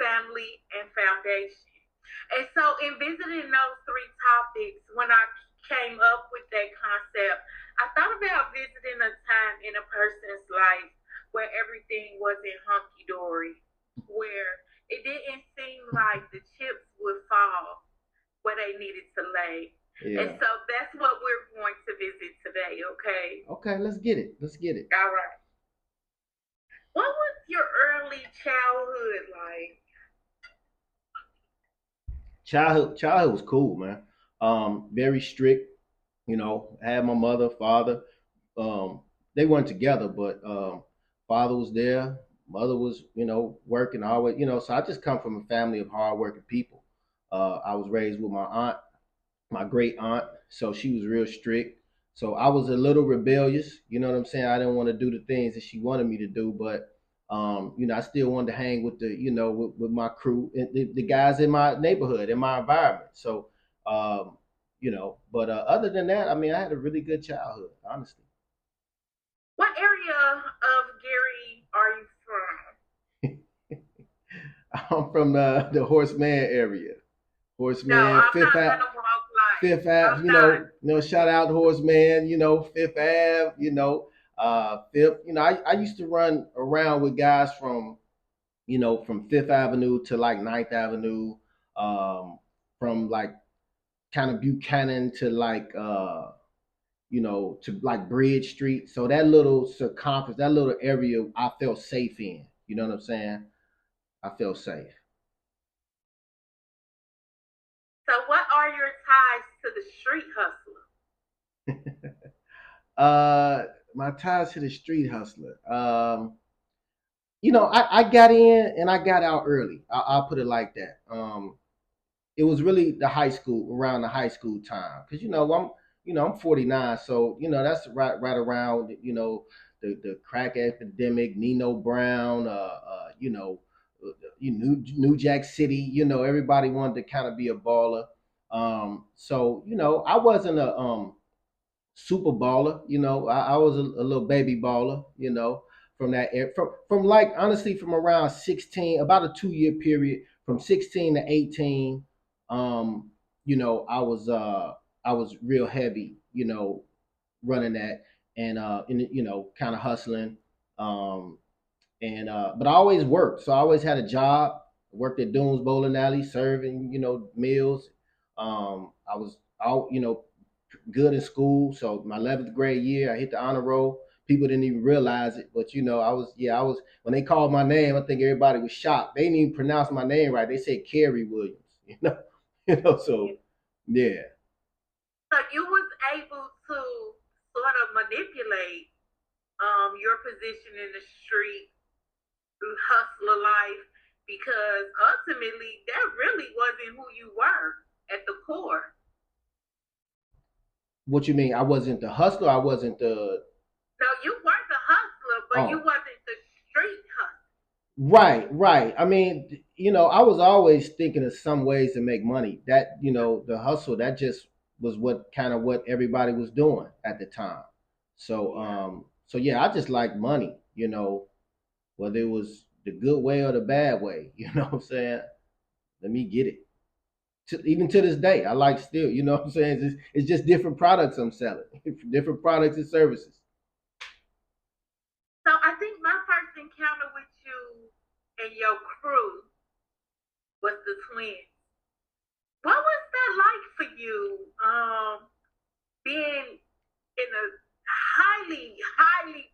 family, and foundation. And so, in visiting those three topics, when I came up with that concept, I thought about visiting a time in a person's life where everything wasn't hunky dory, where it didn't seem like the chips would fall where they needed to lay. Yeah. And so that's what we're going to visit today, okay? Okay, let's get it. Let's get it. All right. What was your early childhood like? Childhood was cool, man. Very strict. I had my mother, father. They weren't together, but father was there. Mother was, working always. So I just come from a family of hardworking people. I was raised with my aunt, my great aunt, so she was real strict. So I was a little rebellious. You know what I'm saying? I didn't want to do the things that she wanted me to do, but I still wanted to hang with with my crew, and the guys in my neighborhood, in my environment. So, but other than that, I mean, I had a really good childhood, honestly. What area of Gary are you I'm from the Horseman area. from? No, Horseman, I'm Fifth not Ave, gonna walk like Fifth Ave. I'm not. Shout out Horseman. Fifth Ave. Fifth. I used to run around with guys from Fifth Avenue to like Ninth Avenue, from like kind of Buchanan to like to like Bridge Street. So that little circumference, that little area, I felt safe in. You know what I'm saying? I felt safe. So what are your ties to the street hustler? My ties to the street hustler. I got in and I got out early. I'll put it like that. It was really around the high school time, because I'm 49, so that's right around the crack epidemic, Nino Brown, New Jack City. Everybody wanted to kind of be a baller. So I wasn't a super baller. I was a little baby baller. From that from like honestly from around 16, about a 2 year period from 16 to 18. I was real heavy. Running that and kind of hustling. Um, and But I always worked, so I always had a job. Worked at Dooms Bowling Alley serving meals. I was out good in school. So my 11th grade year, I hit the honor roll. People didn't even realize it, but I was when they called my name, I think everybody was shocked. They didn't even pronounce my name right. They said Kerry Williams, so yeah. So you was able to sort of manipulate your position in the street hustler life, because ultimately that really wasn't who you were at the core. What you mean? I wasn't the hustler. I wasn't the No, you were the hustler, but you oh wasn't the street hustler. right, right. I mean, I was always thinking of some ways to make money. That the hustle, that just was what everybody was doing at the time. So so yeah, I just like money. Whether it was the good way or the bad way. You know what I'm saying? Let me get it. Even to this day, I like still. You know what I'm saying? It's just different products I'm selling, different products and services. So I think my first encounter with you and your crew was the twins. What was that like for you? Being in a highly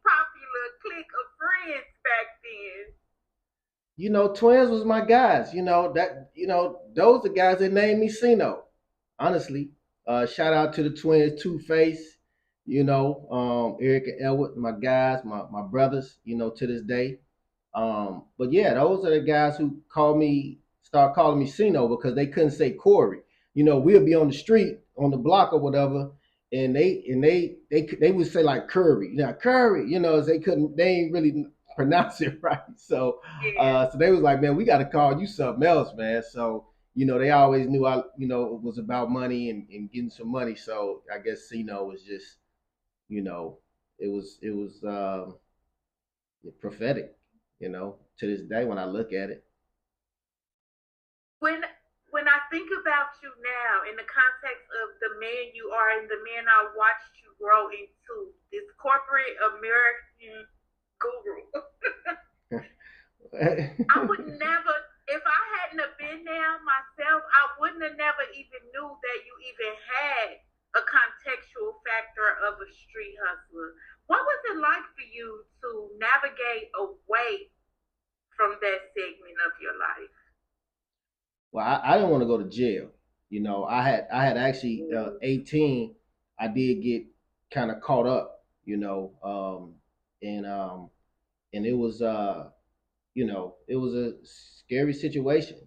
popular clique of friends back then. Twins was my guys. Those are the guys that named me Cino. Honestly, shout out to the twins, Two Face. Eric and Elwood, my guys, my brothers. To this day. But yeah, those are the guys who start calling me Cino, because they couldn't say Corey. We'll be on the street, on the block or whatever, and they would say like Curry, Curry, as they ain't really pronounce it right. So Yeah. so they was like, man, we got to call you something else, man. So they always knew it was about money and getting some money. So I guess Cino was just, you know, it was prophetic, to this day when I look at it. when when I think about you now in the context of the man you are and the man I watched you grow into, this corporate American guru, I would never, if I hadn't have been there myself, I wouldn't have never even knew that you even had a contextual factor of a street hustler. What was it like for you to navigate away from that segment of your life? Well, I didn't want to go to jail. I had actually 18. I did get kind of caught up. And it was it was a scary situation.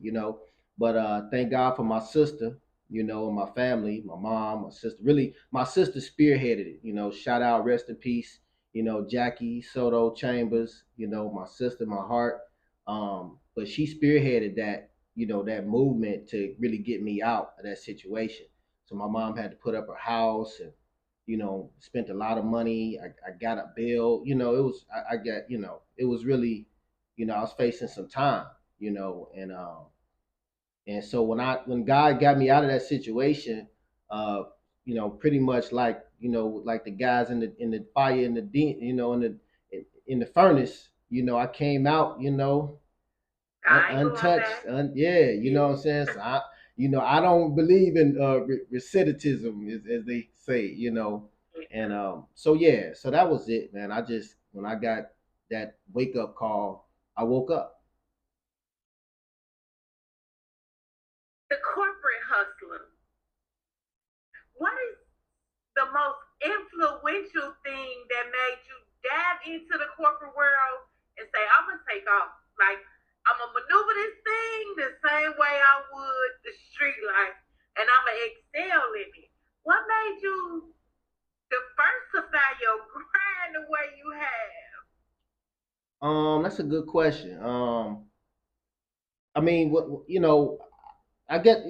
But thank God for my sister. And my family, my mom, my sister. Really, my sister spearheaded it. Shout out, rest in peace. Jackie Soto Chambers. My sister, my heart. But she spearheaded that movement to really get me out of that situation. So my mom had to put up her house and spent a lot of money. I got a bill. I got it was really I was facing some time. And so when God got me out of that situation, uh, pretty much like the guys in the fire in the furnace, I came out, I ain't going untouched. back. Yeah, you know what I'm saying. So I don't believe in recidivism, as they say, and so yeah, so that was it, man. I just when I got that wake up call, I woke up. The corporate hustler. What is the most influential thing that made you dive into the corporate world and say, I'm gonna take off? Like, I'm gonna maneuver this thing the same way I would the street life, and I'm gonna excel in it. What made you diversify your grind the way you have? That's a good question. I mean, I get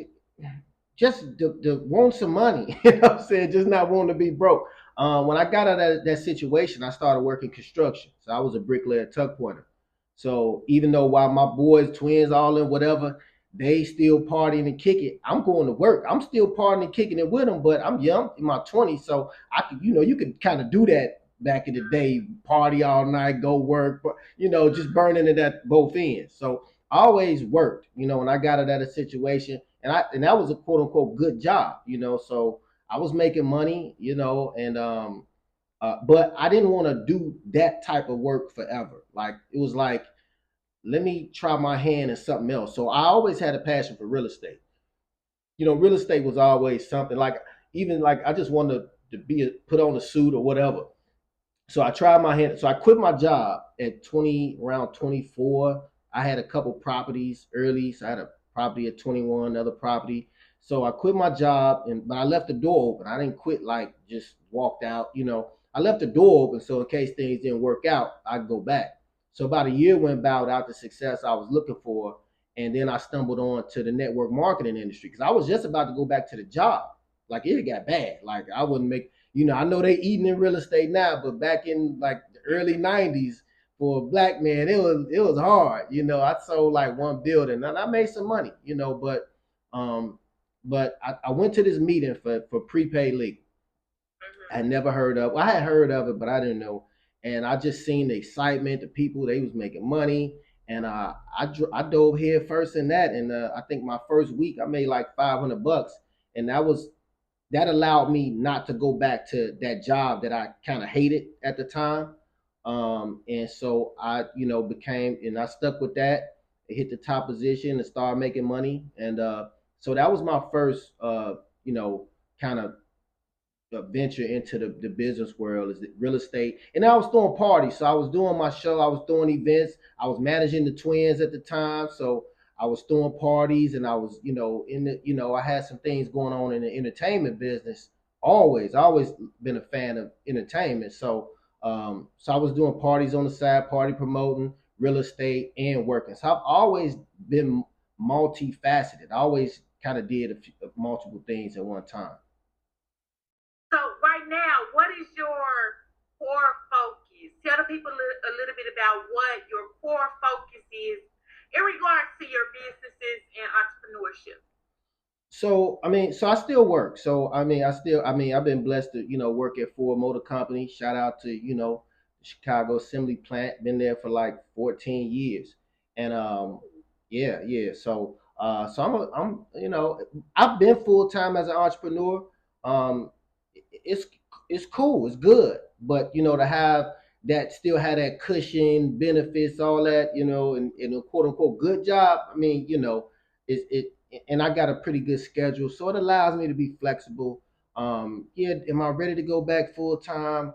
just the want some money. You know what I'm saying? Just not wanting to be broke. When I got out of that situation, I started working construction. So I was a bricklayer, tuck pointer. So even though while my boys, twins, all in whatever, they still partying and kicking, I'm going to work. I'm still partying and kicking it with them, but I'm young in my 20s, so I could, you could kind of do that back in the day, party all night, go work, but just burning it at both ends. So I always worked, when I got out of that situation, and that was a quote unquote good job, so I was making money, and but I didn't want to do that type of work forever. Like it was like, let me try my hand in something else. So I always had a passion for real estate. Real estate was always something like, even like I just wanted to put on a suit or whatever. So I tried my hand. So I quit my job at around 24. I had a couple properties early. So I had a property at 21, another property. So I quit my job, but I left the door open. I didn't quit like just walked out. I left the door open so in case things didn't work out, I could go back. So about a year went by without the success I was looking for, and then I stumbled on to the network marketing industry because I was just about to go back to the job. Like it got bad. Like I wouldn't make I know they eating in real estate now, but back in like the early '90s, for a black man, it was hard. I sold like one building and I made some money. Um, but I went to this meeting for prepaid legal. I had never heard of. Well, I had heard of it, but I didn't know. And I just seen the excitement, the people they was making money, and I dove head first in that. And I think my first week I made like $500, and that allowed me not to go back to that job that I kind of hated at the time. And so I stuck with that. I hit the top position and started making money. And so that was my first, kind of venture into the business world is real estate. And I was throwing parties. So I was doing my show. I was doing events. I was managing the twins at the time. So I was throwing parties and I was, I had some things going on in the entertainment business. Always been a fan of entertainment. So I was doing parties on the side, party promoting, real estate, and working. So I've always been multifaceted. I always kind of did multiple things at one time. So right now, what is your core focus? Tell the people a little bit about what your core focus is in regards to your businesses and entrepreneurship. So so I still work. So I've been blessed to work at Ford Motor Company. Shout out to the Chicago Assembly Plant. Been there for like 14 years, and yeah. So I'm I've been full time as an entrepreneur. Um, it's it's cool. It's good, but to have that still have that cushion, benefits, all that, and a quote unquote good job. It and I got a pretty good schedule, so it allows me to be flexible. Yeah, am I ready to go back full time?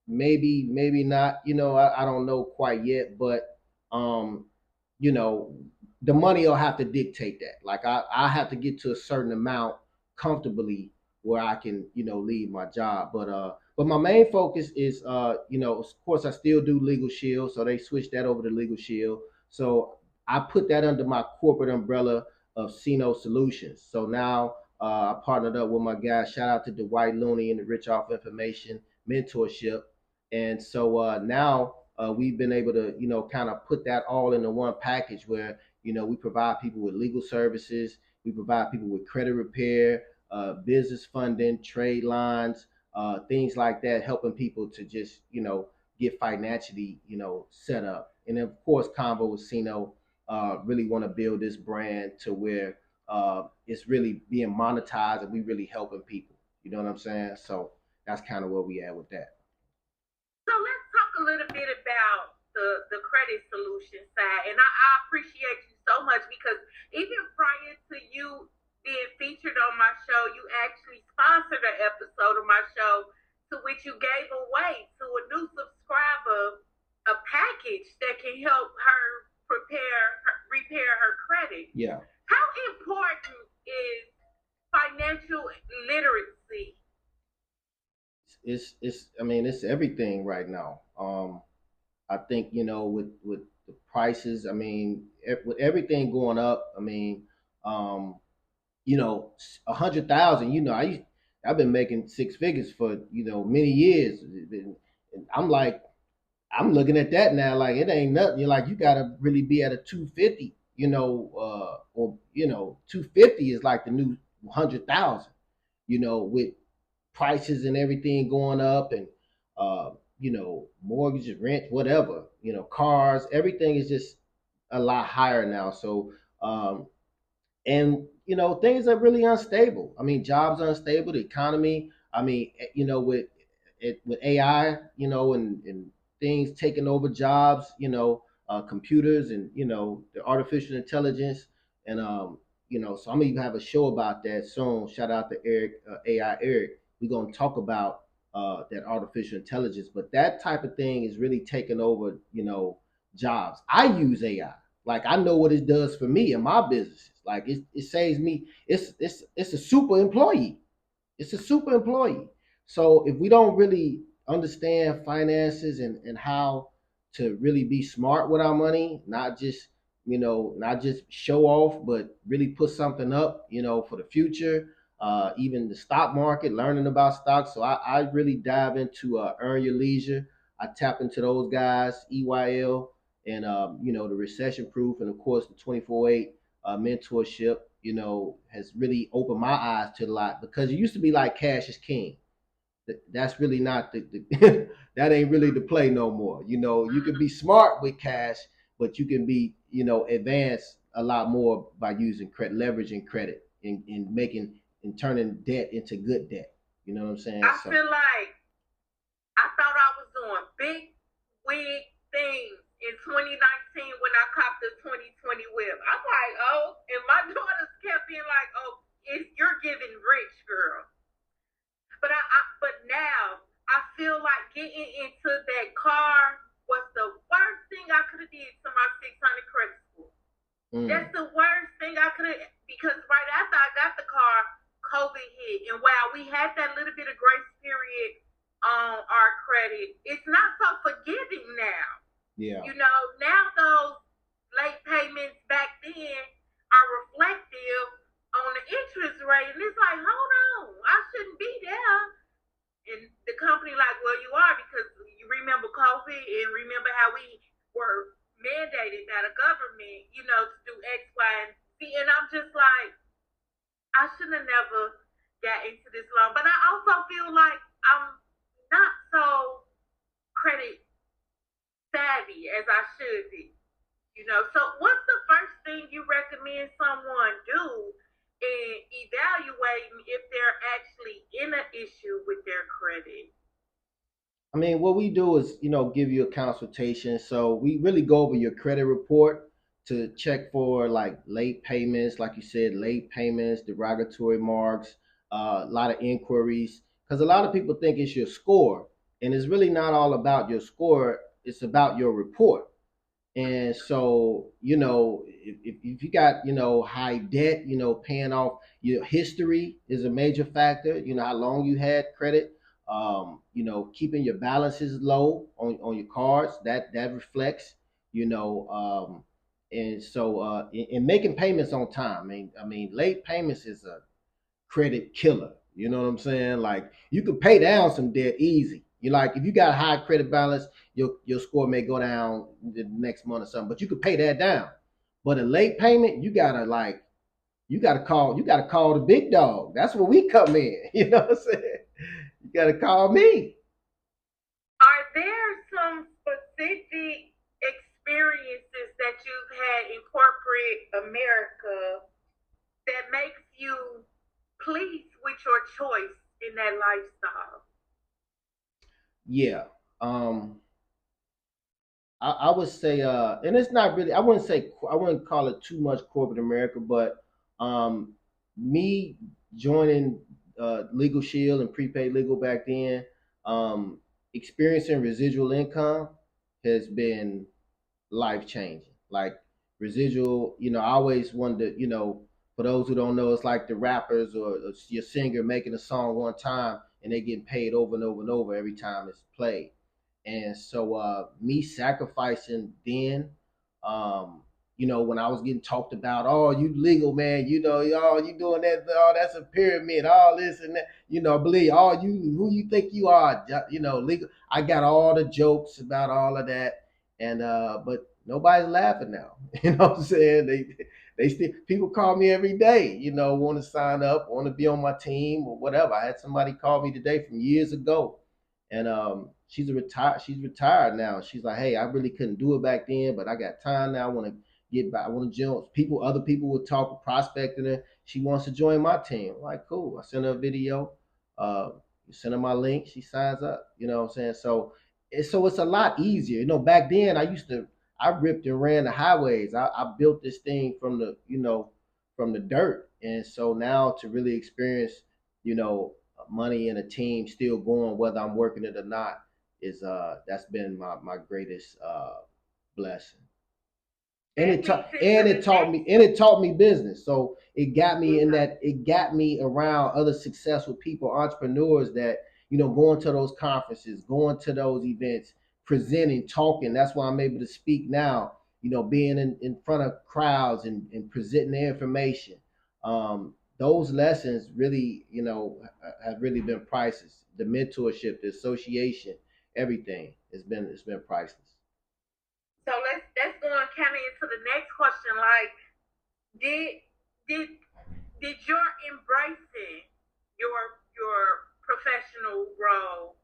Maybe not. I don't know quite yet, but um, you know, the money will have to dictate that. Like I have to get to a certain amount comfortably where I can, leave my job. But my main focus is of course I still do Legal Shield, so they switched that over to Legal Shield. So I put that under my corporate umbrella of Cino Solutions. So now I partnered up with my guy. Shout out to Dwight Looney and the Rich Off Information Mentorship. And so now we've been able to, kind of put that all into one package where, we provide people with legal services, we provide people with credit repair, business funding, trade lines, things like that, helping people to just, get financially, set up. And then, of course, Convo with Cino really want to build this brand to where it's really being monetized and we really helping people. You know what I'm saying? So that's kind of where we at with that. So let's talk a little bit about the credit solution side. And I appreciate you so much because even prior to you being featured on my show, you actually sponsored an episode of my show to which you gave away to a new subscriber a package that can help her repair her credit. Yeah. How important is financial literacy? It's everything right now. I think with the prices, with everything going up, um, 100,000. I've been making six figures for many years. And I'm like, I'm looking at that now like it ain't nothing. You're like you gotta really be at a 250, or 250 is like the new 100,000. With prices and everything going up and mortgages, rent, whatever, cars, everything is just a lot higher now. So and things are really unstable. Jobs are unstable, the economy. With AI, and things taking over jobs, computers and the artificial intelligence, and so I'm gonna even have a show about that soon. Shout out to Eric, AI Eric. We're gonna talk about that artificial intelligence, but that type of thing is really taking over, jobs. I use AI. Like I know what it does for me and my businesses. Like it saves me. It's a super employee. It's a super employee. So if we don't really understand finances and how to really be smart with our money, not just show off, but really put something up, for the future. Even the stock market, learning about stocks. So I really dive into Earn Your Leisure. I tap into those guys, EYL, and the recession proof, and of course the 24/8 mentorship. Has really opened my eyes to a lot because it used to be like cash is king. That's really not the that ain't really the play no more. You can be smart with cash, but you can be advanced a lot more by using credit, leveraging credit, and making and turning debt into good debt. You know what I'm saying? I feel like I thought I was doing big, big things in 2019 when I copped the 2020 whip. I'm like, oh, and my daughters kept being like, oh, you're giving rich, girl. But now I feel like getting into that car was the worst thing I could have did to my 600 credit score. That's the worst thing I could have, because right after I got the car, COVID hit, and while we had that little bit of grace period on our credit, it's not so forgiving now. Yeah. Now those late payments back then are reflective on the interest rate, and it's like, hold on, I shouldn't be there. And the company like, well, you are, because you remember COVID and remember how we were mandated by the government, to do X, Y, and Z. And I'm just like, I I should have never got into this loan. But I also feel like I'm not so credit savvy as I should be. So what's the first thing you recommend someone do in evaluating if they're actually in an issue with their credit? I mean, what we do is, give you a consultation. So we really go over your credit report to check for like late payments, like you said, late payments, derogatory marks, a lot of inquiries. Because a lot of people think it's your score, and it's really not all about your score. It's about your report. And so, if you got, high debt, paying off your history is a major factor, how long you had credit, keeping your balances low on your cards, that reflects, you know, and so, in making payments on time. I mean, late payments is a credit killer. You know what I'm saying? Like you could pay down some debt easy. You like if you got a high credit balance, your score may go down the next month or something, but you could pay that down. But a late payment, you gotta call the big dog. That's where we come in. You know what I'm saying? You gotta call me. Are there some specific experiences that you've had in corporate America that makes you pleased with your choice in that lifestyle? Yeah. Um, I would say, and it's not really. I wouldn't call it too much corporate America, but um, me joining Legal Shield and prepaid legal back then, um, experiencing residual income has been life changing. Like residual, I always wanted to, for those who don't know, it's like the rappers or your singer making a song one time and they getting paid over and over and over every time it's played. And so me sacrificing then, when I was getting talked about, oh, you legal man, oh, you doing that, oh, that's a pyramid, all this and that, believe all you who you think you are, legal. I got all the jokes about all of that, and but nobody's laughing now. You know what I'm saying? They still people call me every day, want to sign up, want to be on my team or whatever. I had somebody call me today from years ago, and she's retired now. She's like, hey, I really couldn't do it back then, but I got time now. I want to get back. I want to join people. Other people would talk prospecting her. She wants to join my team. I'm like, cool. I sent her a video. Uh, send her my link. She signs up. You know what I'm saying? So it's a lot easier. Back then I ripped and ran the highways. I built this thing from the dirt. And so now to really experience, you know, money and a team still going, whether I'm working it or not, is that's been my greatest blessing. And That it leads taught into and the it taught next. me and it taught me business. So Mhm. it got me around other successful people, entrepreneurs that, going to those conferences, going to those events, presenting, talking. That's why I'm able to speak now, being in front of crowds and presenting the information. Those lessons really, have really been priceless. The mentorship, the association, everything it's been priceless. So let's go on kind of into the next question. Like, did did did your embracing your professional role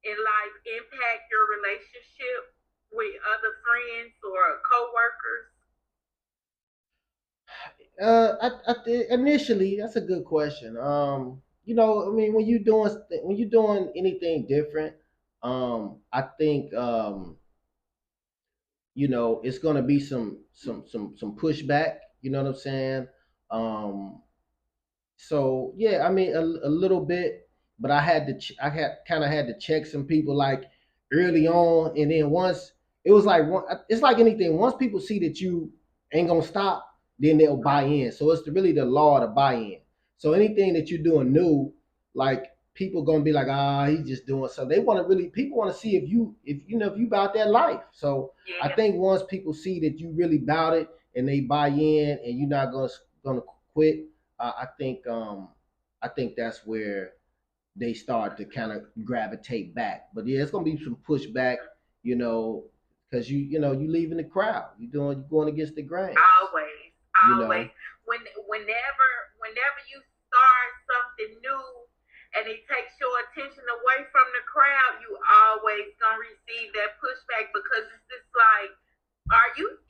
in life impact your relationship with other friends or coworkers? Initially, that's a good question. I mean, when you're doing anything different, I think it's gonna be some pushback. You know what I'm saying? Um, so yeah, I mean a little bit, but I had kind of had to check some people like early on, and then once it was like it's like anything. Once people see that you ain't gonna stop, then they'll buy in. So it's really the law to buy in. So anything that you're doing new, like people gonna be like, he's just doing so. They want to really people want to see if you about that life. So I Yeah. think once people see that you really about it and they buy in and you're not gonna quit, I think that's where they start to kind of gravitate back. But yeah, it's gonna be some pushback, you know, because you leaving the crowd. You're going against the grain, Always, you always. know. Whenever you start something new and it takes your attention away from the crowd, you always gonna receive that pushback because it's just like,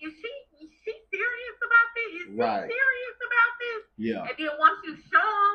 is she serious about this? Is she Right. serious about this? Yeah. And then once you show them